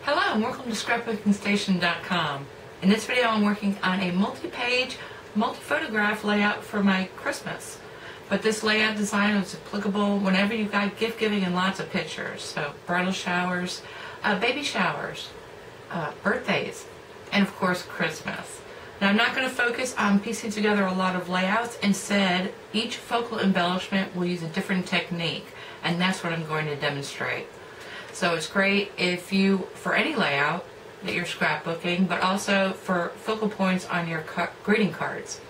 Hello and welcome to scrapbookingstation.com. In this video I'm working on a multi-page, multi-photograph layout for my Christmas. But this layout design is applicable whenever you've got gift giving and lots of pictures. So bridal showers, baby showers, birthdays, and of course Christmas. Now I'm not going to focus on piecing together a lot of layouts. Instead, each focal embellishment will use a different technique, and that's what I'm going to demonstrate. So it's great if you, for any layout that you're scrapbooking, but also for focal points on your greeting cards.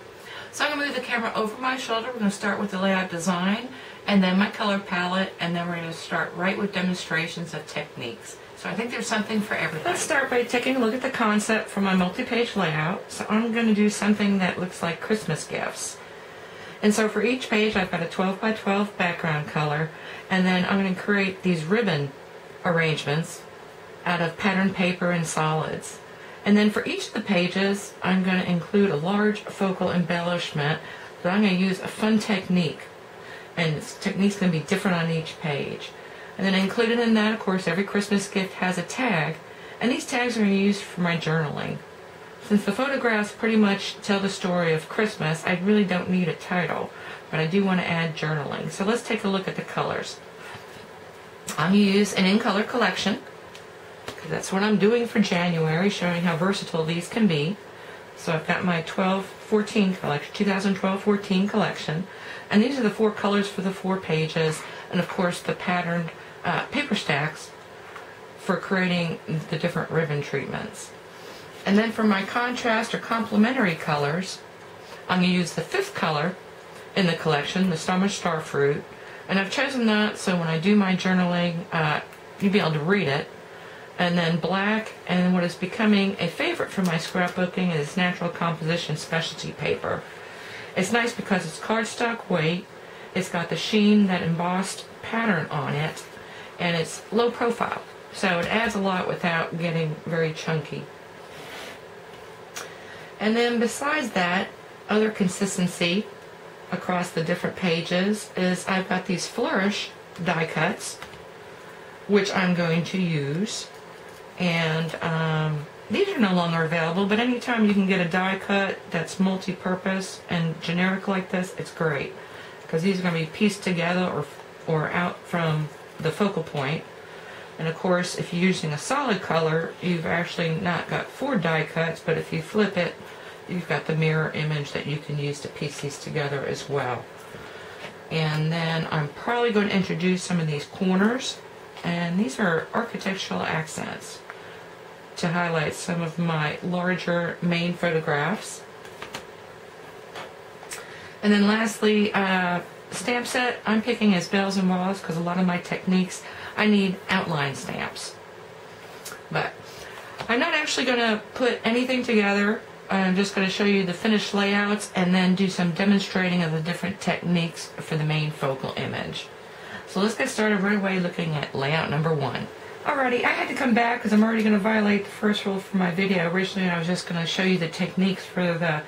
So I'm going to move the camera over my shoulder. We're going to start with the layout design, and then my color palette, and then we're going to start right with demonstrations of techniques. So I think there's something for everybody. Let's start by taking a look at the concept for my multi-page layout. So I'm going to do something that looks like Christmas gifts. And so for each page I've got a 12 by 12 background color, and then I'm going to create these ribbon arrangements out of patterned paper and solids. And then for each of the pages I'm going to include a large focal embellishment that I'm going to use a fun technique, and this technique's going to be different on each page. And then included in that, of course, every Christmas gift has a tag, and these tags are going to be used for my journaling. Since the photographs pretty much tell the story of Christmas, I really don't need a title, but I do want to add journaling. So let's take a look at the colors. I'm going to use an in-color collection, because that's what I'm doing for January, showing how versatile these can be. So I've got my 12-14 collection, 2012-14 collection, and these are the 4 colors for the 4 pages, and of course the patterned paper stacks for creating the different ribbon treatments. And then for my contrast or complementary colors, I'm going to use the 5th color in the collection, the Summer Starfruit. And I've chosen that so when I do my journaling, you'll be able to read it. And then black, and what is becoming a favorite for my scrapbooking is natural composition specialty paper. It's nice because it's cardstock weight, it's got the sheen, that embossed pattern on it, and it's low profile. So it adds a lot without getting very chunky. And then besides that, other consistency across the different pages is I've got these flourish die cuts, which I'm going to use, and these are no longer available, but anytime you can get a die cut that's multi-purpose and generic like this, it's great, because these are going to be pieced together or out from the focal point. And of course, if you're using a solid color, you've actually not got 4 die cuts, but if you flip it, you've got the mirror image that you can use to piece these together as well. And then I'm probably going to introduce some of these corners, and these are architectural accents to highlight some of my larger main photographs. And then lastly, stamp set I'm picking as bells and walls, because a lot of my techniques I need outline stamps. But I'm not actually going to put anything together. I'm just going to show you the finished layouts and then do some demonstrating of the different techniques for the main focal image. So let's get started right away looking at layout number 1. Alrighty, I had to come back because I'm already going to violate the first rule for my video. Originally I was just going to show you the techniques for the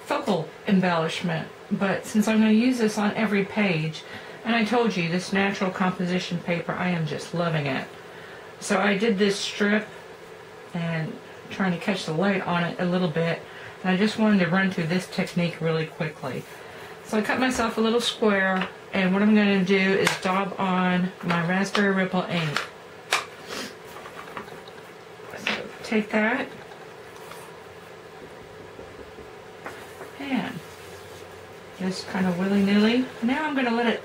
focal embellishment, but since I'm going to use this on every page, and I told you this natural composition paper, I am just loving it. So I did this strip and trying to catch the light on it a little bit, and I just wanted to run through this technique really quickly. So I cut myself a little square, and what I'm going to do is daub on my Raspberry Ripple ink. So take that and just kind of willy-nilly. Now I'm going to let it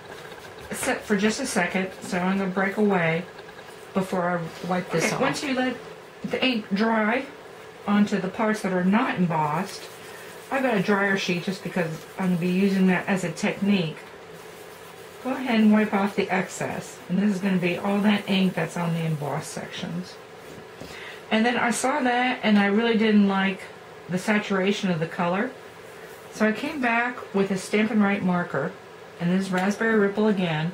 sit for just a second, so I'm going to break away before I wipe this off. Once you let the ink dry onto the parts that are not embossed, I've got a dryer sheet just because I'm going to be using that as a technique. Go ahead and wipe off the excess, and this is going to be all that ink that's on the embossed sections. And then I saw that and I really didn't like the saturation of the color, so I came back with a Stampin' Right marker, and this is Raspberry Ripple again.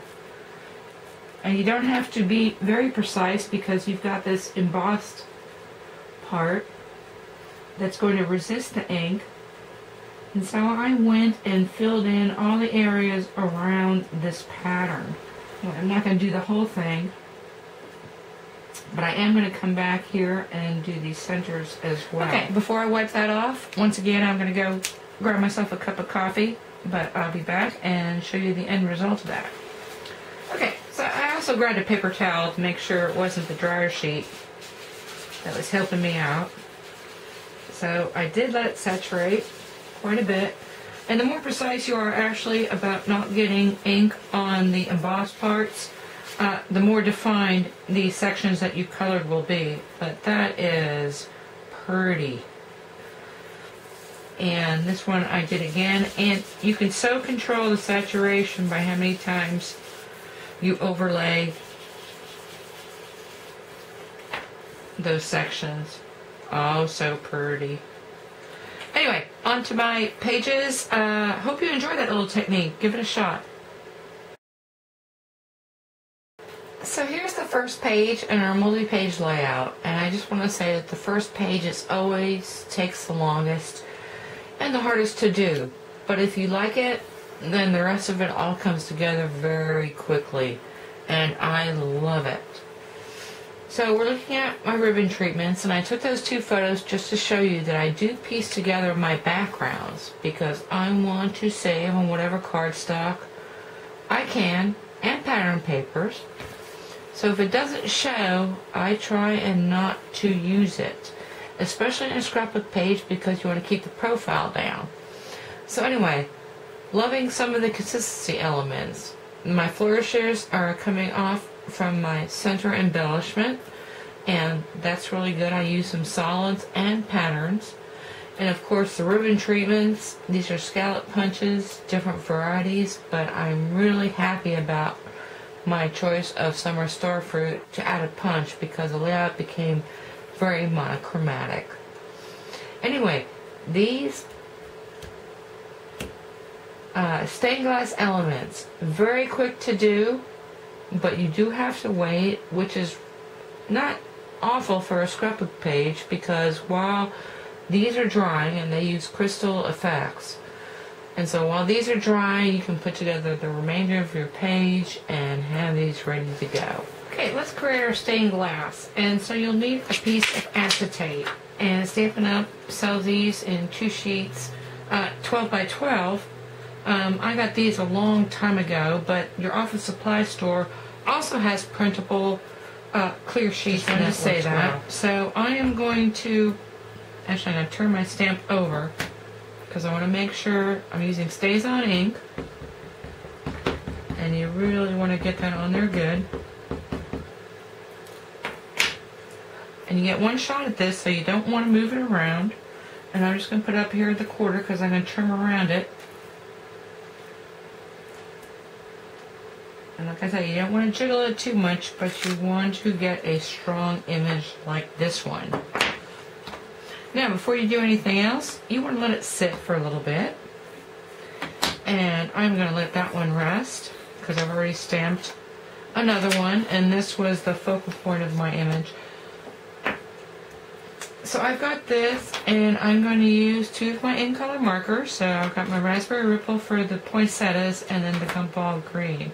And you don't have to be very precise because you've got this embossed part that's going to resist the ink. And so I went and filled in all the areas around this pattern. Well, I'm not going to do the whole thing, but I am going to come back here and do these centers as well. Okay, before I wipe that off, once again I'm going to go grab myself a cup of coffee, but I'll be back and show you the end result of that. Okay, so I also grabbed a paper towel to make sure it wasn't the dryer sheet that was helping me out. So I did let it saturate quite a bit. And the more precise you are actually about not getting ink on the embossed parts, the more defined the sections that you colored will be. But that is pretty. And this one I did again. And you can so control the saturation by how many times you overlay those sections. Oh, so pretty. Anyway, on to my pages. Hope you enjoy that little technique. Give it a shot. So here's the first page in our multi-page layout, and I just want to say that the first page always takes the longest and the hardest to do. But if you like it, then the rest of it all comes together very quickly, and I love it. So we're looking at my ribbon treatments, and I took those two photos just to show you that I do piece together my backgrounds because I want to save on whatever cardstock I can and pattern papers. So if it doesn't show, I try and not to use it, especially in a scrapbook page because you want to keep the profile down. So anyway, loving some of the consistency elements. My flourishes are coming off from my center embellishment, and that's really good. I use some solids and patterns, and of course the ribbon treatments. These are scallop punches, different varieties, but I'm really happy about my choice of summer star fruit to add a punch because the layout became very monochromatic. Anyway, these stained glass elements, very quick to do, but you do have to wait, which is not awful for a scrapbook page because while these are drying, and they use crystal effects, and so while these are drying, you can put together the remainder of your page and have these ready to go. Okay, let's create our stained glass. And so you'll need a piece of acetate. And Stampin' Up! Sells these in 2 sheets, 12 by 12. I got these a long time ago, but your office supply store also has printable clear sheets. I wanted to say that. Well. So I am going to, actually I'm going to turn my stamp over because I want to make sure I'm using Stays On ink. And you really want to get that on there good. And you get one shot at this, so you don't want to move it around. And I'm just going to put it up here at the quarter because I'm going to trim around it. And like I said, you don't want to jiggle it too much, but you want to get a strong image like this one. Now, before you do anything else, you want to let it sit for a little bit. And I'm going to let that one rest because I've already stamped another one, and this was the focal point of my image. So I've got this, and I'm going to use 2 of my in-color markers. So I've got my Raspberry Ripple for the poinsettias, and then the Gumball Green.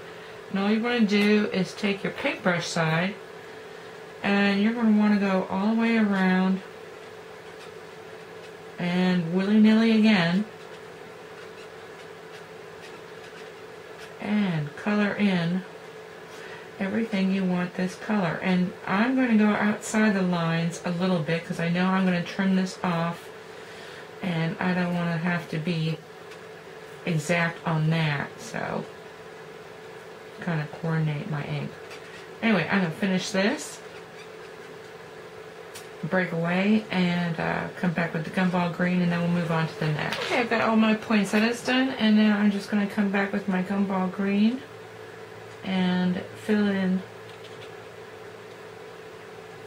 And all you want to do is take your paintbrush side, and you're going to want to go all the way around, and willy-nilly again, and color in everything you want this color. And I'm going to go outside the lines a little bit because I know I'm going to trim this off, and I don't want to have to be exact on that, so kind of coordinate my ink. Anyway, I'm going to finish this, break away, and come back with the Gumball Green, and then we'll move on to the next. Okay, I've got all my poinsettias done, and now I'm just going to come back with my Gumball Green and fill in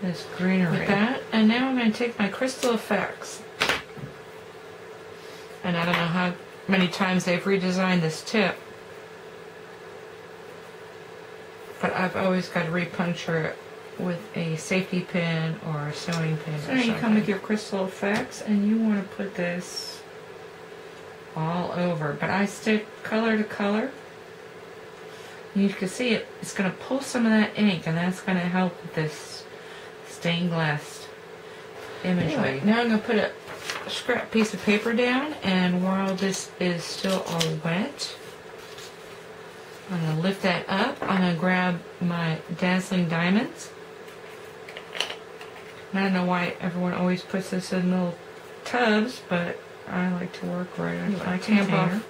this greenery with that. And now I'm going to take my Crystal Effects, and I don't know how many times they've redesigned this tip, but I've always got to repuncture it with a safety pin or a sewing pin. So you come with your Crystal Effects, and you want to put this all over, but I stick color to color. You can see it's going to pull some of that ink, and that's going to help with this stained glass imagery. Anyway, now I'm going to put a scrap piece of paper down, and while this is still all wet, I'm going to lift that up. I'm going to grab my dazzling diamonds. I don't know why everyone always puts this in little tubs, but I like to work right on my container.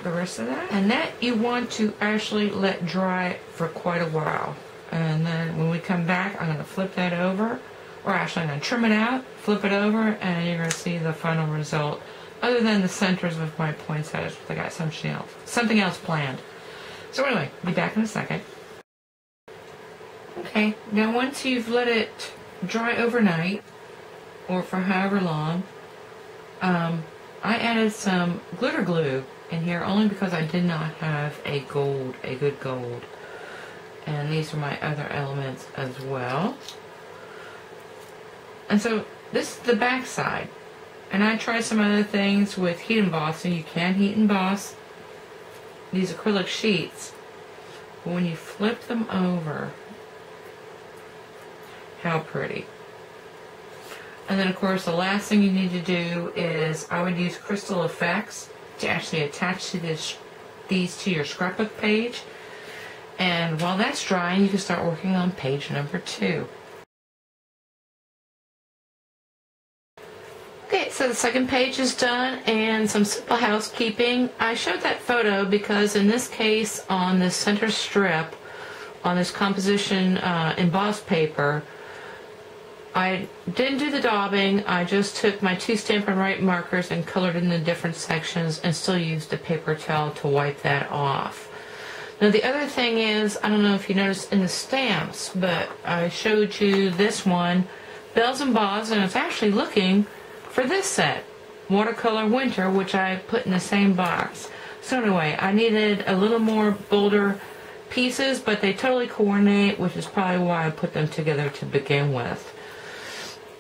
The rest of that. And that you want to actually let dry for quite a while. And then when we come back, I'm going to flip that over. Or actually, I'm going to trim it out, flip it over, and you're going to see the final result. Other than the centers of my poinsettias, I got something else planned. So anyway, be back in a second. Okay, now once you've let it dry overnight, or for however long, I added some glitter glue in here only because I did not have a good gold. And these are my other elements as well. And so this is the back side. And I tried some other things with heat embossing. You can heat emboss these acrylic sheets. But when you flip them over, how pretty. And then of course the last thing you need to do is I would use crystal effects to actually attach to these to your scrapbook page. And while that's drying, you can start working on page number 2. Okay, so the second page is done, and some simple housekeeping. I showed that photo because in this case, on this center strip, on this composition embossed paper, I didn't do the daubing. I just took my 2 Stampin' Write markers and colored in the different sections and still used a paper towel to wipe that off. Now the other thing is, I don't know if you noticed in the stamps, but I showed you this one, Bells and Boss, and it's actually looking for this set, Watercolor Winter, which I put in the same box. So anyway, I needed a little more bolder pieces, but they totally coordinate, which is probably why I put them together to begin with.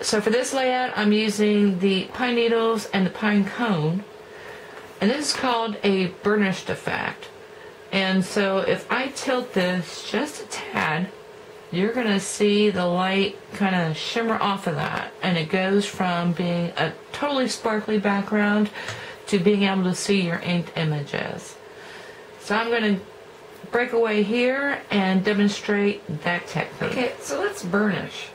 So for this layout, I'm using the pine needles and the pine cone, and this is called a burnished effect. And so if I tilt this just a tad, you're going to see the light kind of shimmer off of that, and it goes from being a totally sparkly background to being able to see your inked images. So I'm going to break away here and demonstrate that technique. Okay, so let's burnish.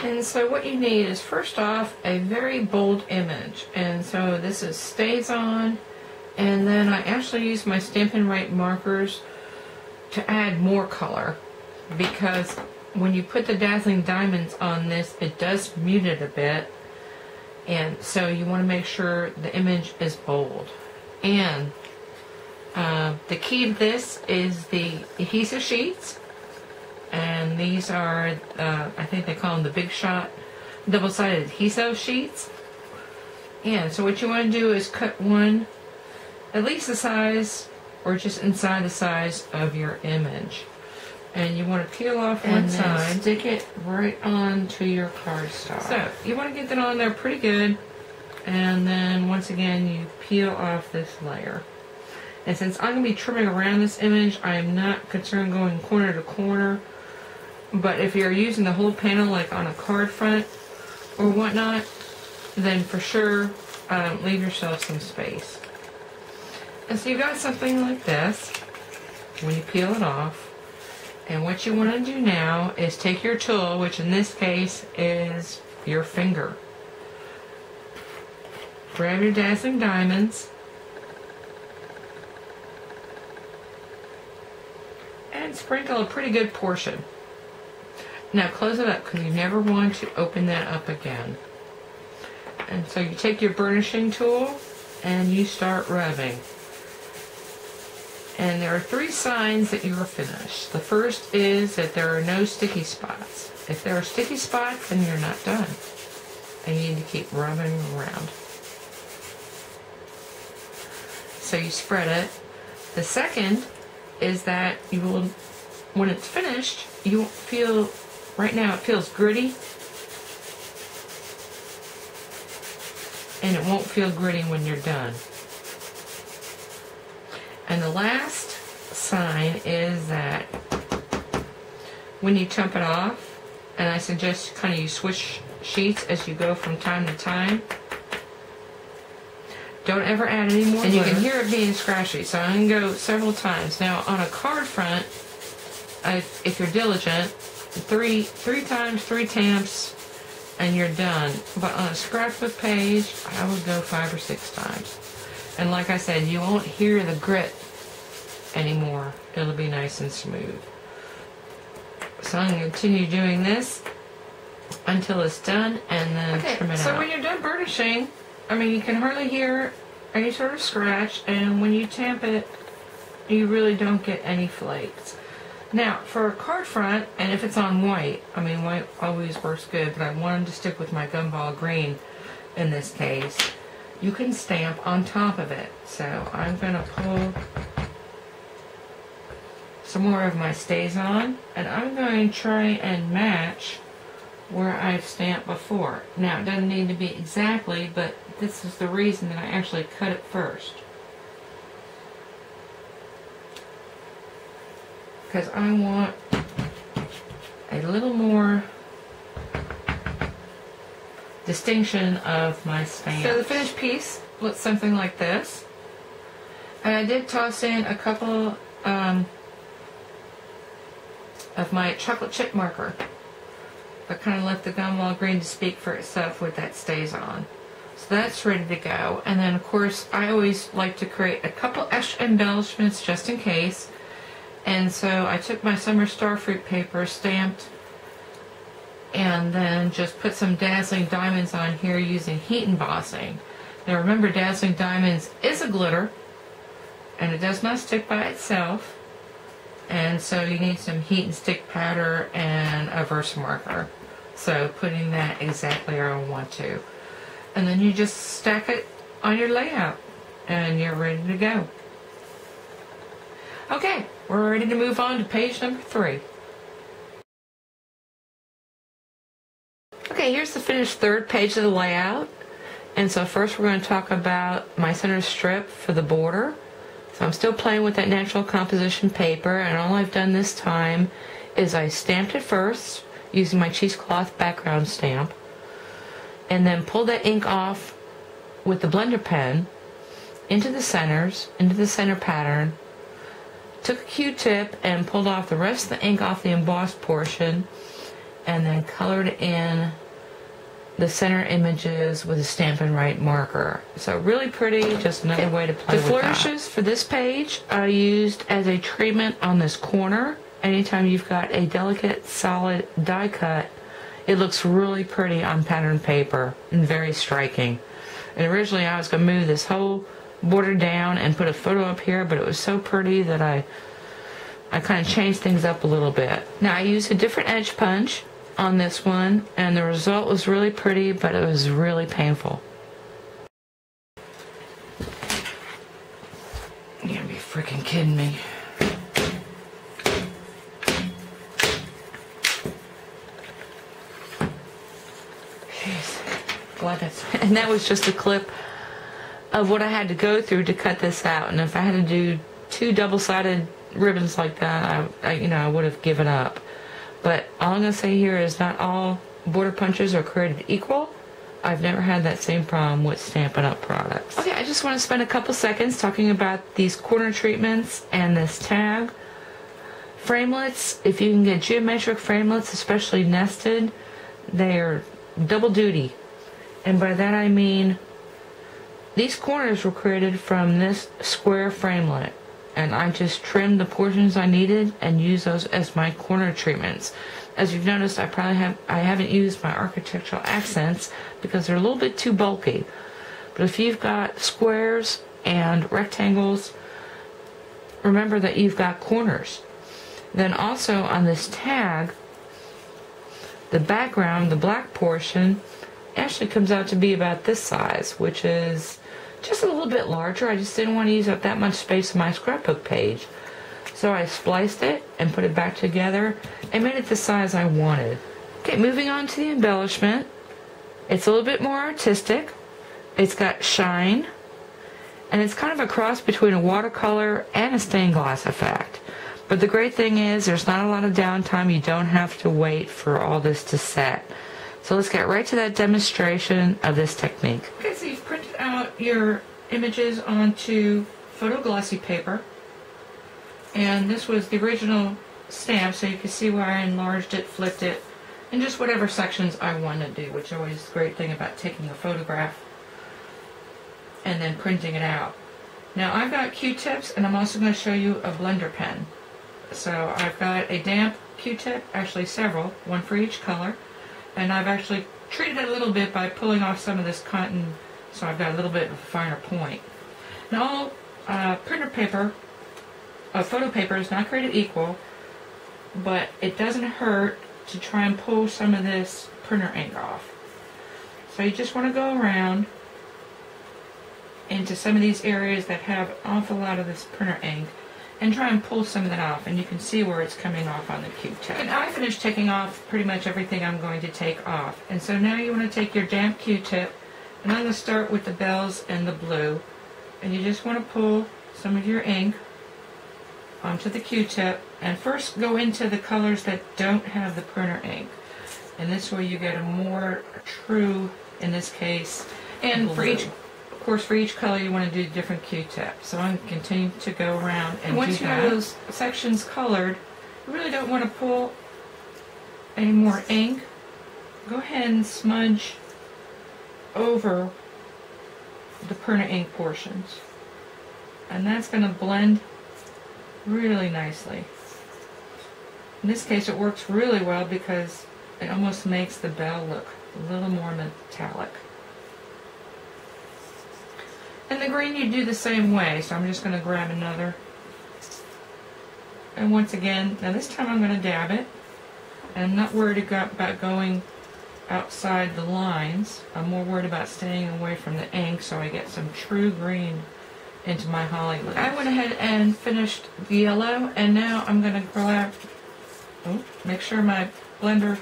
And so what you need is, first off, a very bold image. And so this is Stays On, and then I actually use my Stampin' Write markers to add more color, because when you put the dazzling diamonds on this, it does mute it a bit, and so you want to make sure the image is bold. And the key to this is the adhesive sheets, and these are I think they call them the Big Shot double-sided adhesive sheets. And so what you want to do is cut one at least the size or just inside the size of your image. And you want to peel off one side, stick it right onto your cardstock. So you want to get that on there pretty good, and then once again you peel off this layer. And since I'm going to be trimming around this image, I am not concerned going corner to corner. But if you're using the whole panel like on a card front or whatnot, then for sure leave yourself some space. And so you've got something like this when you peel it off. And what you want to do now is take your tool, which in this case is your finger. Grab your dazzling diamonds and sprinkle a pretty good portion. Now close it up, because you never want to open that up again. And so you take your burnishing tool and you start rubbing. And there are 3 signs that you are finished. The first is that there are no sticky spots. If there are sticky spots, then you're not done. And you need to keep rubbing around. So you spread it. The second is that you will, when it's finished, you won't feel, right now it feels gritty. And it won't feel gritty when you're done. And the last sign is that when you chop it off and I suggest kind of you switch sheets as you go from time to time. Don't ever add any more. And you can hear it being scratchy, so I'm going to go several times. Now on a card front, if you're diligent, three times, 3 tamps, and you're done. But on a scrapbook page, I would go 5 or 6 times. And like I said, you won't hear the grit anymore. It'll be nice and smooth. So I'm going to continue doing this until it's done, and then trim it out. So when you're done burnishing, I mean, you can hardly hear any sort of scratch, and when you tamp it, you really don't get any flakes. Now, for a card front, and if it's on white, I mean, white always works good, but I wanted to stick with my gumball green in this case. You can stamp on top of it. So I'm going to pull some more of my stays on, and I'm going to try and match where I've stamped before. Now, it doesn't need to be exactly, but this is the reason that I actually cut it first. Because I want a little more distinction of my stamp. So the finished piece looks something like this. And I did toss in a couple of my chocolate chip marker. But kind of let the gumball green to speak for itself with that stays on. So that's ready to go. And then of course I always like to create a couple extra embellishments just in case. And so I took my summer starfruit paper, stamped, and then just put some dazzling diamonds on here using heat embossing. Now remember, dazzling diamonds is a glitter, and it does not stick by itself. And so you need some heat and stick powder and a Versamarker. So putting that exactly where I want to. And then you just stack it on your layout, and you're ready to go. Okay, we're ready to move on to page number 3. Okay, here's the finished third page of the layout. And so first we're going to talk about my center strip for the border. So I'm still playing with that natural composition paper, and all I've done this time is I stamped it first using my cheesecloth background stamp, and then pulled that ink off with the blender pen into the centers, into the center pattern. Took a Q-tip and pulled off the rest of the ink off the embossed portion, and then colored in the center images with a Stampin' Right marker. So really pretty, just another way to play with that. The flourishes for this page I used as a treatment on this corner. Anytime you've got a delicate, solid die cut, it looks really pretty on pattern paper and very striking. And originally I was going to move this whole border down and put a photo up here, but it was so pretty that I kind of changed things up a little bit. Now I used a different edge punch on this one, and the result was really pretty, but it was really painful. You gotta be freaking kidding me. Jeez. Glad that's... And that was just a clip of what I had to go through to cut this out, and if I had to do 2 double-sided ribbons like that, I would have given up. But all I'm going to say here is not all border punches are created equal. I've never had that same problem with Stampin' Up! Products. Okay, I just want to spend a couple seconds talking about these corner treatments and this tag. Framelits, if you can get geometric framelits, especially nested, they are double duty. And by that I mean these corners were created from this square framelit, and I just trimmed the portions I needed and used those as my corner treatments. As you've noticed, I haven't used my architectural accents because they're a little bit too bulky. But if you've got squares and rectangles, remember that you've got corners. Then also on this tag, the background, the black portion, actually comes out to be about this size, which is just a little bit larger. I just didn't want to use up that much space on my scrapbook page. So I spliced it and put it back together and made it the size I wanted. Okay, moving on to the embellishment. It's a little bit more artistic. It's got shine, and it's kind of a cross between a watercolor and a stained glass effect. But the great thing is there's not a lot of downtime. You don't have to wait for all this to set. So let's get right to that demonstration of this technique. Okay, so you've printed out your images onto photo glossy paper. And this was the original stamp, so you can see where I enlarged it, flipped it, and just whatever sections I want to do, which is always a great thing about taking a photograph and then printing it out. Now I've got Q-tips, and I'm also going to show you a blender pen. So I've got a damp Q-tip, actually several, one for each color, and I've actually treated it a little bit by pulling off some of this cotton, so I've got a little bit of a finer point. Now printer paper, photo paper is not created equal, but it doesn't hurt to try and pull some of this printer ink off. So you just want to go around into some of these areas that have an awful lot of this printer ink and try and pull some of that off, and you can see where it's coming off on the Q-tip. And I finished taking off pretty much everything I'm going to take off. And so now you want to take your damp Q-tip, and I'm going to start with the bells and the blue, and you just want to pull some of your ink onto the Q-tip, and first go into the colors that don't have the printer ink, and this way you get a more true, in this case, and blue. For each, of course, for each color you want to do a different Q-tip. So I'm going to continue to go around and once you have those sections colored, you really don't want to pull any more ink. Go ahead and smudge over the printer ink portions, and that's going to blend really nicely. In this case it works really well because it almost makes the bell look a little more metallic. And the green you do the same way, so I'm just going to grab another. And once again, now this time I'm going to dab it. And I'm not worried about going outside the lines. I'm more worried about staying away from the ink so I get some true green into my holly leaves. I went ahead and finished the yellow, and now I'm going to grab, make sure my blender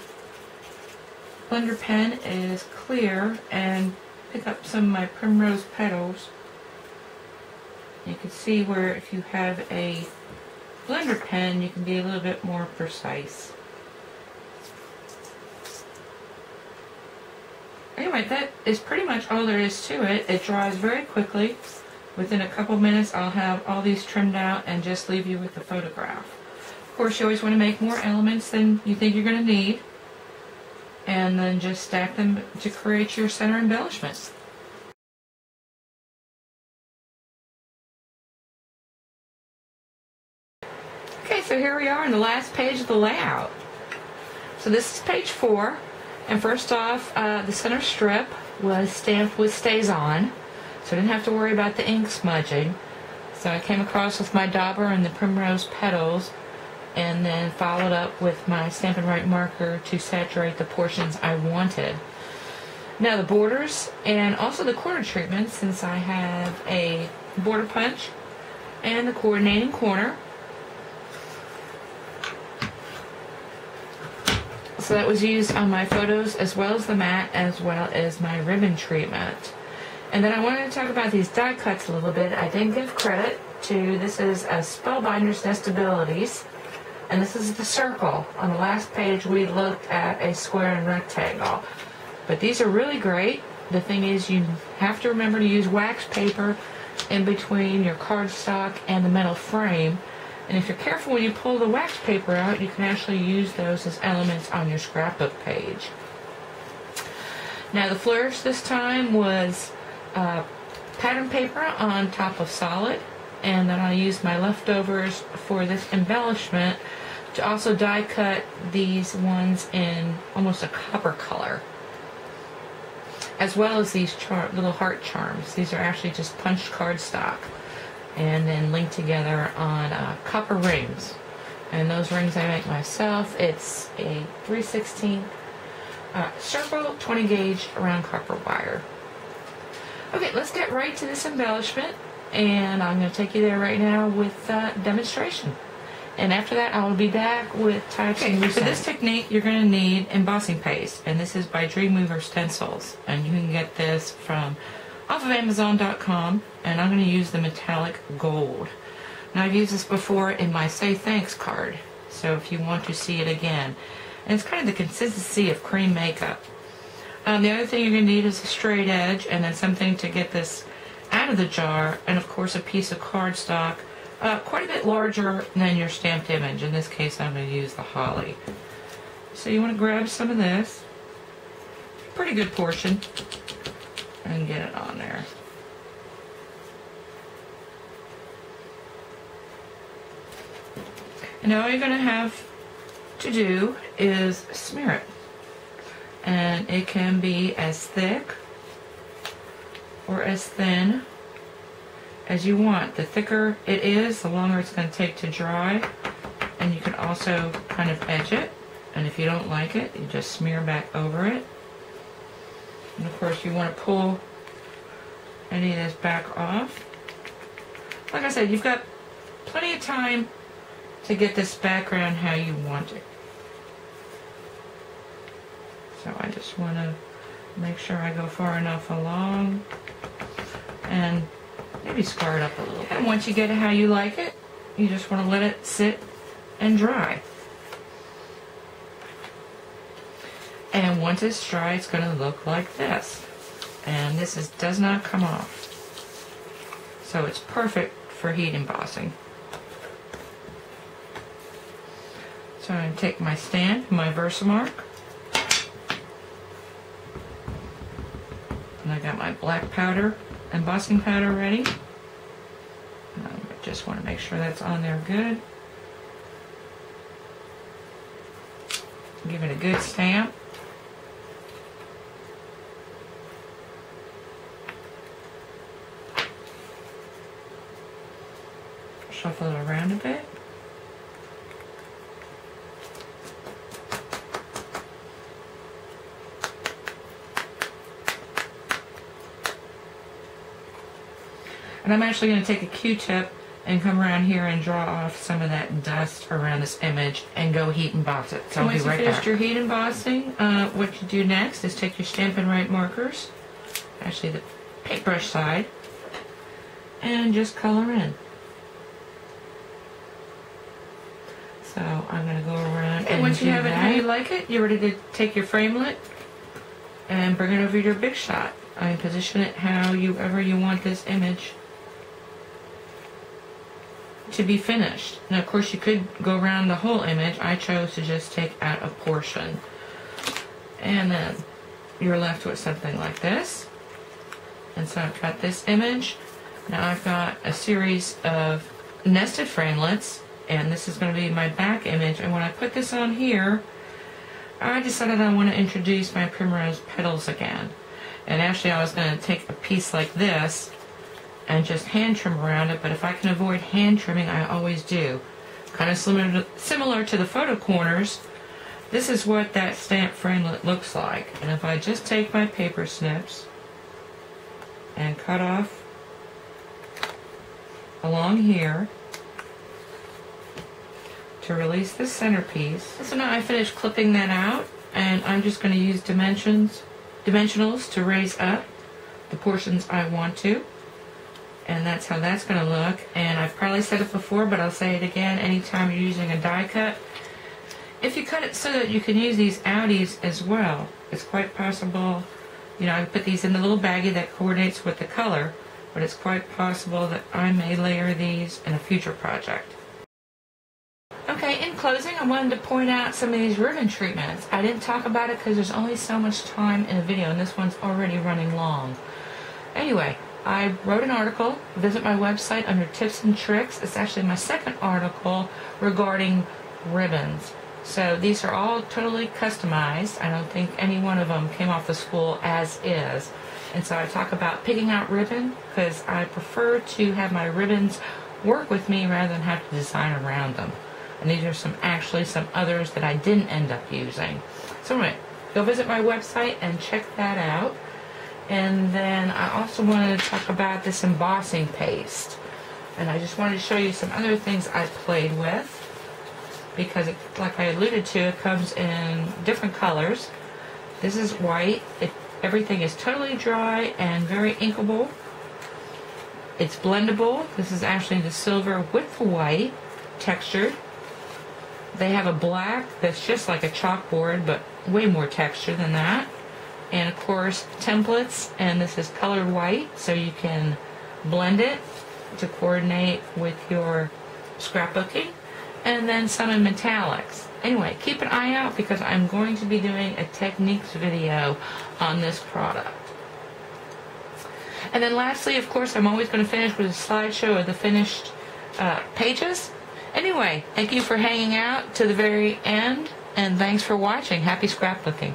pen is clear, and pick up some of my primrose petals. You can see where if you have a blender pen you can be a little bit more precise. Anyway, that is pretty much all there is to it. It dries very quickly. Within a couple minutes I'll have all these trimmed out and just leave you with the photograph. Of course, you always want to make more elements than you think you're going to need, and then just stack them to create your center embellishments. Okay, so here we are on the last page of the layout. So this is page 4, and first off, the center strip was stamped with Stays On. So I didn't have to worry about the ink smudging. So I came across with my dauber and the primrose petals, and then followed up with my Stampin' Write marker to saturate the portions I wanted. Now the borders and also the corner treatment, since I have a border punch and the coordinating corner. So that was used on my photos as well as the mat as well as my ribbon treatment. And then I wanted to talk about these die cuts a little bit. I did give credit to, this is a Spellbinder's Nestabilities, and this is the circle. On the last page we looked at a square and rectangle. But these are really great. The thing is, you have to remember to use wax paper in between your cardstock and the metal frame. And if you're careful when you pull the wax paper out, you can actually use those as elements on your scrapbook page. Now the flourish this time was pattern paper on top of solid, and then I used my leftovers for this embellishment to also die cut these ones in almost a copper color, as well as these little heart charms. These are actually just punched cardstock and then linked together on copper rings, and those rings I make myself. It's a 3/16 circle 20 gauge round copper wire. Okay, let's get right to this embellishment, and I'm going to take you there right now with demonstration. And after that, I will be back with types and loose ends. For this technique, you're going to need embossing paste, and this is by Dreamweaver Stencils, and you can get this from off of Amazon.com, and I'm going to use the metallic gold. Now I've used this before in my Say Thanks card, so if you want to see it again. And it's kind of the consistency of cream makeup. The other thing you're going to need is a straight edge and then something to get this out of the jar, and of course a piece of cardstock quite a bit larger than your stamped image. In this case I'm going to use the holly. So you want to grab some of this, pretty good portion, and get it on there. And now all you're going to have to do is smear it. And it can be as thick or as thin as you want. The thicker it is, the longer it's going to take to dry. And you can also kind of edge it. And if you don't like it, you just smear back over it. And of course you want to pull any of this back off. Like I said, you've got plenty of time to get this background how you want it. So I just want to make sure I go far enough along and maybe scar it up a little bit. And once you get it how you like it, you just want to let it sit and dry. And once it's dry, it's going to look like this. And this does not come off. So it's perfect for heat embossing. So I'm going to take my stand, my Versamark. And I got my black powder, embossing powder ready. And I just want to make sure that's on there good. Give it a good stamp. Shuffle it around a bit. And I'm actually going to take a Q-tip and come around here and draw off some of that dust around this image and go heat emboss it. So I'll be right back. Once you finish your heat embossing, what you do next is take your Stampin' Write markers, actually the paintbrush side, and just color in. So I'm going to go around and once you have it how you like it, you're ready to take your framelit and bring it over your Big Shot. I position it however you want this image to be finished. Now of course you could go around the whole image. I chose to just take out a portion. And then you're left with something like this. And so I've got this image. Now I've got a series of nested framelits, and this is going to be my back image. And when I put this on here, I decided I want to introduce my primrose petals again. And actually I was going to take a piece like this and just hand trim around it, but if I can avoid hand trimming, I always do. Kind of similar to the photo corners, this is what that stamp framelit looks like. And if I just take my paper snips and cut off along here to release the centerpiece. So now I finished clipping that out, and I'm just going to use dimensionals to raise up the portions I want to. And that's how that's going to look. And I've probably said it before, but I'll say it again. Anytime you're using a die cut, if you cut it so that you can use these outies as well, it's quite possible, you know, I put these in the little baggie that coordinates with the color, but it's quite possible that I may layer these in a future project. Okay, in closing, I wanted to point out some of these ribbon treatments. I didn't talk about it because there's only so much time in a video, and this one's already running long. Anyway, I wrote an article. Visit my website under tips and tricks. It's actually my second article regarding ribbons. So these are all totally customized. I don't think any one of them came off the spool as is. And so I talk about picking out ribbon because I prefer to have my ribbons work with me rather than have to design around them. And these are some others that I didn't end up using. So anyway, go visit my website and check that out. And then I also wanted to talk about this embossing paste. And I just wanted to show you some other things I played with, because like I alluded to, it comes in different colors. This is white. Everything is totally dry and very inkable. It's blendable. This is actually the silver with the white textured. They have a black that's just like a chalkboard, but way more texture than that. And of course, templates, and this is colored white, so you can blend it to coordinate with your scrapbooking. And then some in metallics. Anyway, keep an eye out because I'm going to be doing a techniques video on this product. And then lastly, of course, I'm always going to finish with a slideshow of the finished pages. Anyway, thank you for hanging out to the very end, and thanks for watching. Happy scrapbooking.